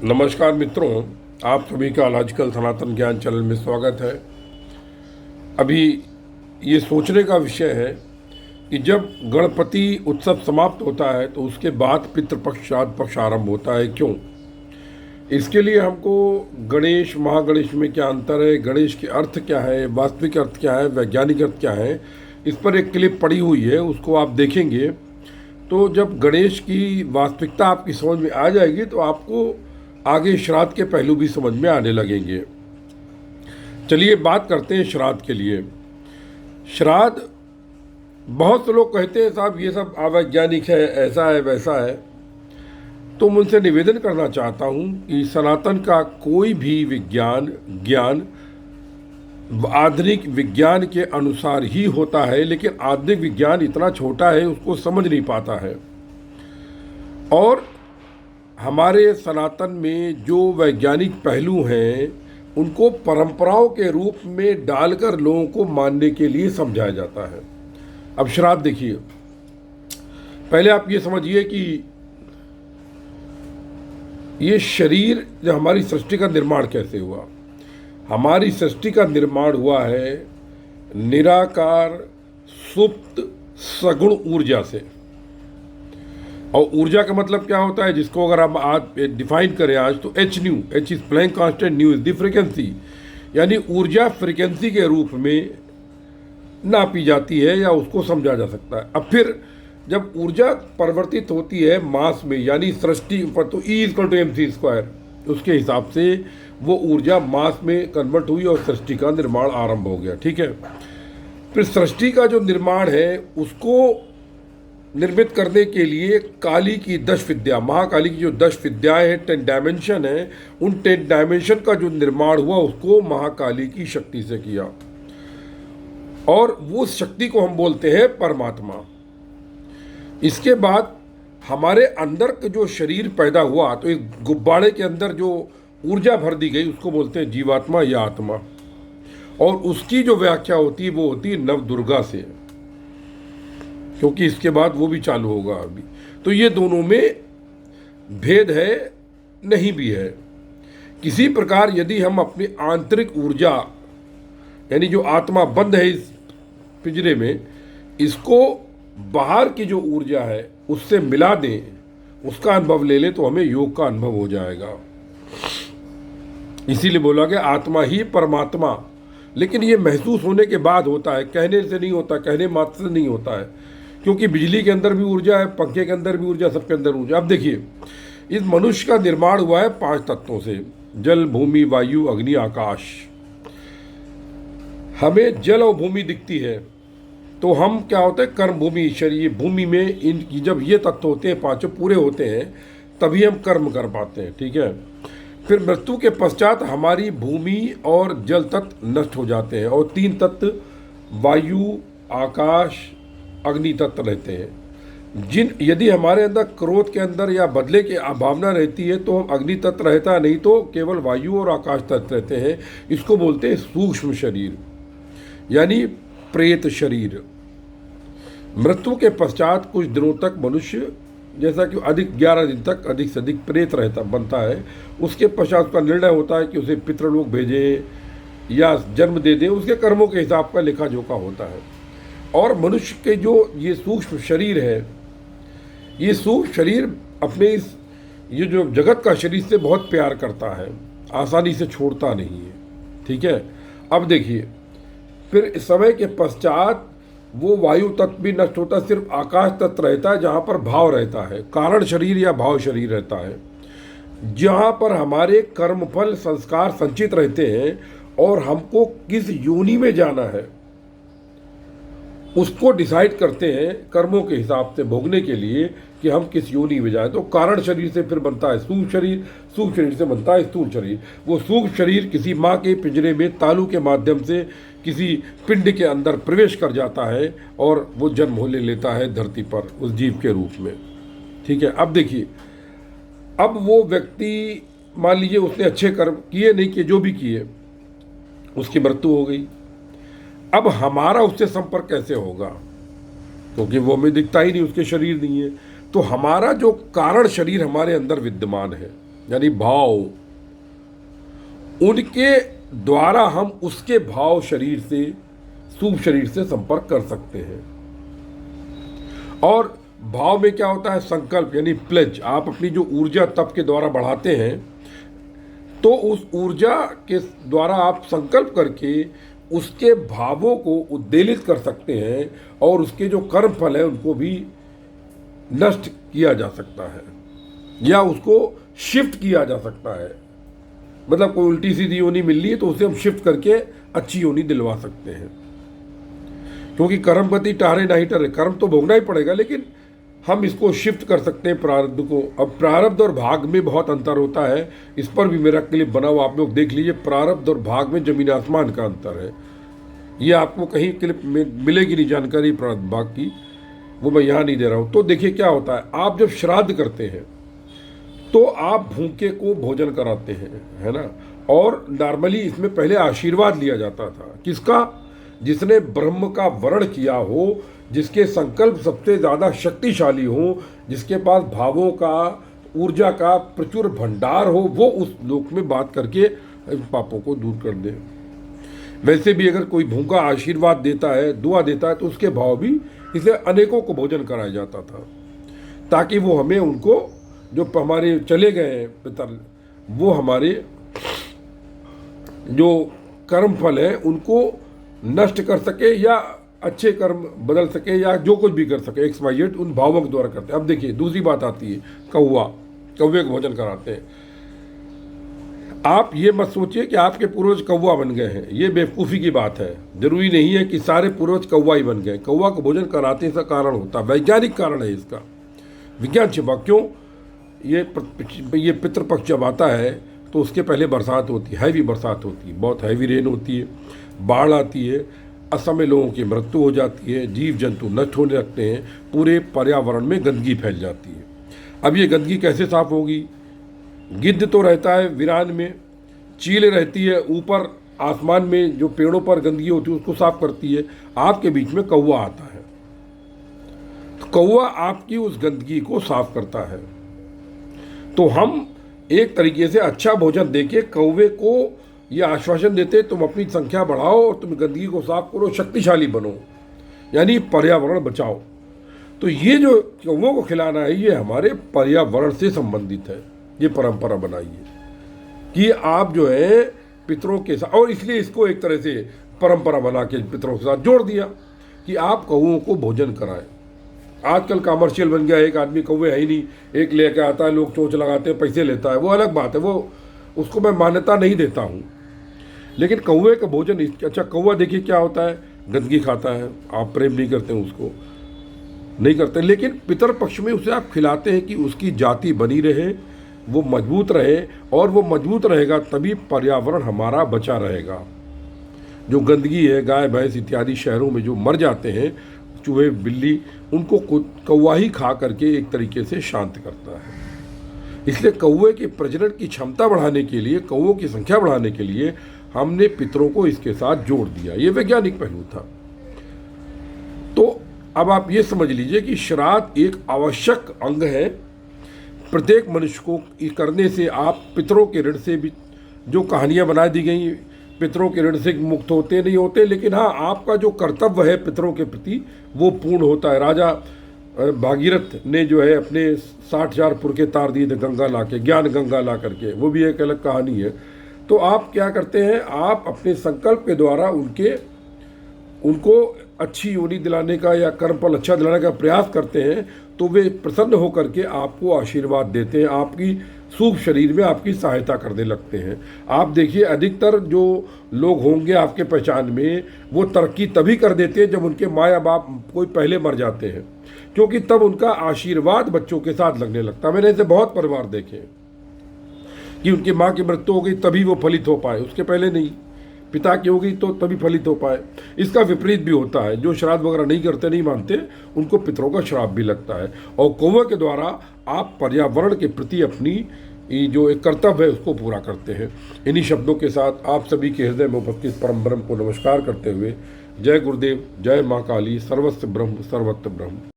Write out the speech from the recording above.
नमस्कार मित्रों, आप सभी का लॉजिकल सनातन ज्ञान चैनल में स्वागत है। अभी ये सोचने का विषय है कि जब गणपति उत्सव समाप्त होता है तो उसके बाद पितृपक्ष श्राद्ध पक्ष आरंभ होता है। क्यों? इसके लिए हमको गणेश महागणेश में क्या अंतर है, गणेश के अर्थ क्या है, वास्तविक अर्थ क्या है, वैज्ञानिक अर्थ क्या है, इस पर एक क्लिप पड़ी हुई है, उसको आप देखेंगे तो जब गणेश की वास्तविकता आपकी समझ में आ जाएगी तो आपको आगे श्राद्ध के पहलू भी समझ में आने लगेंगे। चलिए बात करते हैं श्राद्ध के लिए। श्राद्ध, बहुत से लोग कहते हैं साहब ये सब अवैज्ञानिक है, ऐसा है वैसा है। तो मैं उनसे निवेदन करना चाहता हूँ कि सनातन का कोई भी ज्ञान आधुनिक विज्ञान के अनुसार ही होता है, लेकिन आधुनिक विज्ञान इतना छोटा है उसको समझ नहीं पाता है। और हमारे सनातन में जो वैज्ञानिक पहलू हैं उनको परंपराओं के रूप में डालकर लोगों को मानने के लिए समझाया जाता है। अब श्राद्ध देखिए, पहले आप ये समझिए कि ये शरीर, जो हमारी सृष्टि का निर्माण कैसे हुआ। हमारी सृष्टि का निर्माण हुआ है निराकार सुप्त सगुण ऊर्जा से। और ऊर्जा का मतलब क्या होता है, जिसको अगर हम आज डिफाइन करें आज तो h nu, h is Planck constant, nu is the frequency, यानी ऊर्जा फ्रीक्वेंसी के रूप में नापी जाती है या उसको समझा जा सकता है। अब फिर जब ऊर्जा परिवर्तित होती है मास में, यानी सृष्टि पर, तो E इक्वल टू mc², उसके हिसाब से वो ऊर्जा मास में कन्वर्ट हुई और सृष्टि का निर्माण आरंभ हो गया। ठीक है, फिर सृष्टि का जो निर्माण है उसको निर्मित करने के लिए काली की 10 विद्या, महाकाली की जो 10 विद्याएं हैं, 10 डायमेंशन है, उन 10 डायमेंशन का जो निर्माण हुआ उसको महाकाली की शक्ति से किया, और वो शक्ति को हम बोलते हैं परमात्मा। इसके बाद हमारे अंदर जो शरीर पैदा हुआ तो इस गुब्बारे के अंदर जो ऊर्जा भर दी गई उसको बोलते हैं जीवात्मा या आत्मा, और उसकी जो व्याख्या होती है वो होती है नव दुर्गा से, क्योंकि इसके बाद वो भी चालू होगा अभी। तो ये दोनों में भेद है, नहीं भी है। किसी प्रकार यदि हम अपनी आंतरिक ऊर्जा, यानी जो आत्मा बंद है इस पिंजरे में, इसको बाहर की जो ऊर्जा है उससे मिला दें, उसका अनुभव ले ले तो हमें योग का अनुभव हो जाएगा। इसीलिए बोला गया आत्मा ही परमात्मा। लेकिन ये महसूस होने के बाद होता है, कहने से नहीं होता, कहने मात्र से नहीं होता है, क्योंकि बिजली के अंदर भी ऊर्जा है, पंखे के अंदर भी ऊर्जा, सबके अंदर ऊर्जा। अब देखिए, इस मनुष्य का निर्माण हुआ है 5 तत्वों से, जल भूमि वायु अग्नि आकाश। हमें जल और भूमि दिखती है तो हम क्या होते हैं, कर्म भूमि शरीर भूमि में इनकी जब ये तत्व होते हैं, 5 पूरे होते हैं, तभी हम कर्म कर पाते हैं। ठीक है, फिर मृत्यु के पश्चात हमारी भूमि और जल तत्व नष्ट हो जाते हैं और 3 तत्व वायु आकाश अग्नि तत्व रहते हैं। यदि हमारे अंदर क्रोध के अंदर या बदले की भावना रहती है तो हम अग्नि तत्व रहता है, नहीं तो केवल वायु और आकाश तत्व रहते हैं। इसको बोलते हैं सूक्ष्म शरीर, यानी प्रेत शरीर। मृत्यु के पश्चात कुछ दिनों तक मनुष्य, जैसा कि अधिक 11 दिन तक अधिक से अधिक प्रेत बनता है। उसके पश्चात उसका निर्णय होता है कि उसे पितृलोक भेजें या जन्म दे दें, उसके कर्मों के हिसाब का लेखा जोखा होता है। और मनुष्य के जो ये सूक्ष्म शरीर है, ये सूक्ष्म शरीर अपने ये जो जगत का शरीर से बहुत प्यार करता है, आसानी से छोड़ता नहीं है। ठीक है, अब देखिए, फिर इस समय के पश्चात वो वायु तत्व भी नष्ट होता है, सिर्फ आकाश तत्व रहता है जहाँ पर भाव रहता है, कारण शरीर या भाव शरीर रहता है, जहाँ पर हमारे कर्मफल संस्कार संचित रहते हैं और हमको किस योनि में जाना है उसको डिसाइड करते हैं कर्मों के हिसाब से भोगने के लिए कि हम किस योनि में जाएं। तो कारण शरीर से फिर बनता है सूक्ष्म शरीर, सूक्ष्म शरीर से बनता है स्थूल शरीर। वो सूक्ष्म शरीर किसी माँ के पिंजरे में तालू के माध्यम से किसी पिंड के अंदर प्रवेश कर जाता है और वो जन्म हो ले लेता है धरती पर उस जीव के रूप में। ठीक है, अब देखिए, अब वो व्यक्ति, मान लीजिए उसने अच्छे कर्म किए, नहीं किए, जो भी किए, उसकी मृत्यु हो गई। अब हमारा उससे संपर्क कैसे होगा, क्योंकि वो हमें दिखता ही नहीं, उसके शरीर नहीं है। तो हमारा जो कारण शरीर हमारे अंदर विद्यमान है, यानी भाव, उनके द्वारा हम उसके भाव शरीर से, शुभ शरीर से संपर्क कर सकते हैं। और भाव में क्या होता है, संकल्प यानी प्लेज। आप अपनी जो ऊर्जा तप के द्वारा बढ़ाते हैं, तो उस ऊर्जा के द्वारा आप संकल्प करके उसके भावों को उद्वेलित कर सकते हैं और उसके जो कर्म फल है उनको भी नष्ट किया जा सकता है या उसको शिफ्ट किया जा सकता है। मतलब कोई उल्टी सीधी योनि मिल रही है तो उसे हम शिफ्ट करके अच्छी योनि दिलवा सकते हैं, क्योंकि कर्म गति टहरे नहीं टहरे, कर्म तो भोगना ही पड़ेगा, लेकिन हम इसको शिफ्ट कर सकते हैं प्रारब्ध को। अब प्रारब्ध और भाग में बहुत अंतर होता है, इस पर भी मेरा क्लिप बना हुआ, आप लोग देख लीजिए। प्रारब्ध और भाग में जमीन आसमान का अंतर है। ये आपको कहीं क्लिप में मिलेगी नहीं जानकारी प्रारब्ध भाग की, वो मैं यहाँ नहीं दे रहा हूँ। तो देखिए क्या होता है, आप जब श्राद्ध करते हैं तो आप भूखे को भोजन कराते हैं, है ना। और नॉर्मली इसमें पहले आशीर्वाद लिया जाता था, किसका, जिसने ब्रह्म का वर्ण किया हो, जिसके संकल्प सबसे ज़्यादा शक्तिशाली हो, जिसके पास भावों का, ऊर्जा का प्रचुर भंडार हो, वो उस लोक में बात करके पापों को दूर कर दे। वैसे भी अगर कोई भूखा आशीर्वाद देता है, दुआ देता है, तो उसके भाव भी, इसलिए अनेकों को भोजन कराया जाता था, ताकि वो हमें, उनको जो हमारे चले गए पितर, वो हमारे जो कर्म फल है उनको नष्ट कर सके या अच्छे कर्म बदल सके या जो कुछ भी कर सके, XYZ उन भावों के द्वारा करते हैं। अब देखिए दूसरी बात आती है, कौवे को भोजन कराते हैं। आप ये मत सोचिए कि आपके पूर्वज कौवा बन गए हैं, ये बेवकूफ़ी की बात है। जरूरी नहीं है कि सारे पूर्वज कौवा ही बन गए। कौवा को भोजन कराते इसका कारण होता है, वैज्ञानिक कारण है इसका, विज्ञान छिपा। क्यों, ये पितृपक्ष जब आता है तो उसके पहले बरसात होती है, हैवी बरसात होती है, बहुत हैवी रेन होती है, बाढ़ आती है, असमय लोगों की मृत्यु हो जाती है, जीव जंतु नष्ट होने लगते हैं, पूरे पर्यावरण में गंदगी फैल जाती है। अब ये गंदगी कैसे साफ होगी, गिद्ध तो रहता है वीरान में, चील रहती है ऊपर आसमान में, जो पेड़ों पर गंदगी होती है उसको साफ करती है, आपके बीच में कौवा आता है, तो कौवा आपकी उस गंदगी को साफ करता है। तो हम एक तरीके से अच्छा भोजन देके कौवे को ये आश्वासन देते, तुम अपनी संख्या बढ़ाओ और तुम गंदगी को साफ करो, शक्तिशाली बनो, यानी पर्यावरण बचाओ। तो ये जो कौवों को खिलाना है, ये हमारे पर्यावरण से संबंधित है, ये परंपरा बनाई है कि आप जो है पितरों के साथ, और इसलिए इसको एक तरह से परंपरा बना के पितरों के साथ जोड़ दिया कि आप कौवों को भोजन कराएं। आजकल कमर्शियल बन गया, एक आदमी कौवे है ही नहीं, एक लेके आता है, लोग चोंच लगाते हैं, पैसे लेता है, वो अलग बात है, वो उसको मैं मान्यता नहीं देता हूँ। लेकिन कौवे का भोजन, अच्छा कौवा देखिए क्या होता है, गंदगी खाता है, आप प्रेम नहीं करते हैं उसको, नहीं करते, लेकिन पितर पक्ष में उसे आप खिलाते हैं कि उसकी जाति बनी रहे, वो मजबूत रहे, और वो मजबूत रहेगा तभी पर्यावरण हमारा बचा रहेगा। जो गंदगी है, गाय भैंस इत्यादि शहरों में जो मर जाते हैं, चूहे बिल्ली, उनको कौवा ही खा करके एक तरीके से शांत करता है। इसलिए कौवे के प्रजनन की क्षमता बढ़ाने के लिए, कौवों की संख्या बढ़ाने के लिए हमने पितरों को इसके साथ जोड़ दिया। ये वैज्ञानिक पहलू था। तो अब आप ये समझ लीजिए कि श्राद्ध एक आवश्यक अंग है प्रत्येक मनुष्य को करने से। आप पितरों के ऋण से भी, जो कहानियाँ बना दी गई, पितरों के ऋण से मुक्त होते नहीं होते, लेकिन हाँ आपका जो कर्तव्य है पितरों के प्रति वो पूर्ण होता है। राजा भागीरथ ने जो है अपने 60,000 पुरखे तार दिए थे गंगा ला के, ज्ञान गंगा ला करके, वो भी एक अलग कहानी है। तो आप क्या करते हैं, आप अपने संकल्प के द्वारा उनको अच्छी योनि दिलाने का या कर्म फल अच्छा दिलाने का प्रयास करते हैं, तो वे प्रसन्न होकर के आपको आशीर्वाद देते हैं, आपकी शुभ शरीर में आपकी सहायता करने लगते हैं। आप देखिए अधिकतर जो लोग होंगे आपके पहचान में, वो तरक्की तभी कर देते हैं जब उनके माँ या बाप कोई पहले मर जाते हैं, क्योंकि तब उनका आशीर्वाद बच्चों के साथ लगने लगता है। मैंने ऐसे बहुत परिवार देखे कि उनकी माँ की मृत्यु हो गई तभी वो फलित हो पाए, उसके पहले नहीं। पिता की हो गई तो तभी फलित हो पाए। इसका विपरीत भी होता है, जो श्राद्ध वगैरह नहीं करते, नहीं मानते, उनको पितरों का श्राप भी लगता है। और कौवे के द्वारा आप पर्यावरण के प्रति अपनी जो एक कर्तव्य है उसको पूरा करते हैं। इन्हीं शब्दों के साथ आप सभी के हृदय में उपस्थित परम ब्रह्म को नमस्कार करते हुए, जय गुरुदेव, जय माँ काली, सर्वस्व ब्रह्म सर्वत्र ब्रह्म।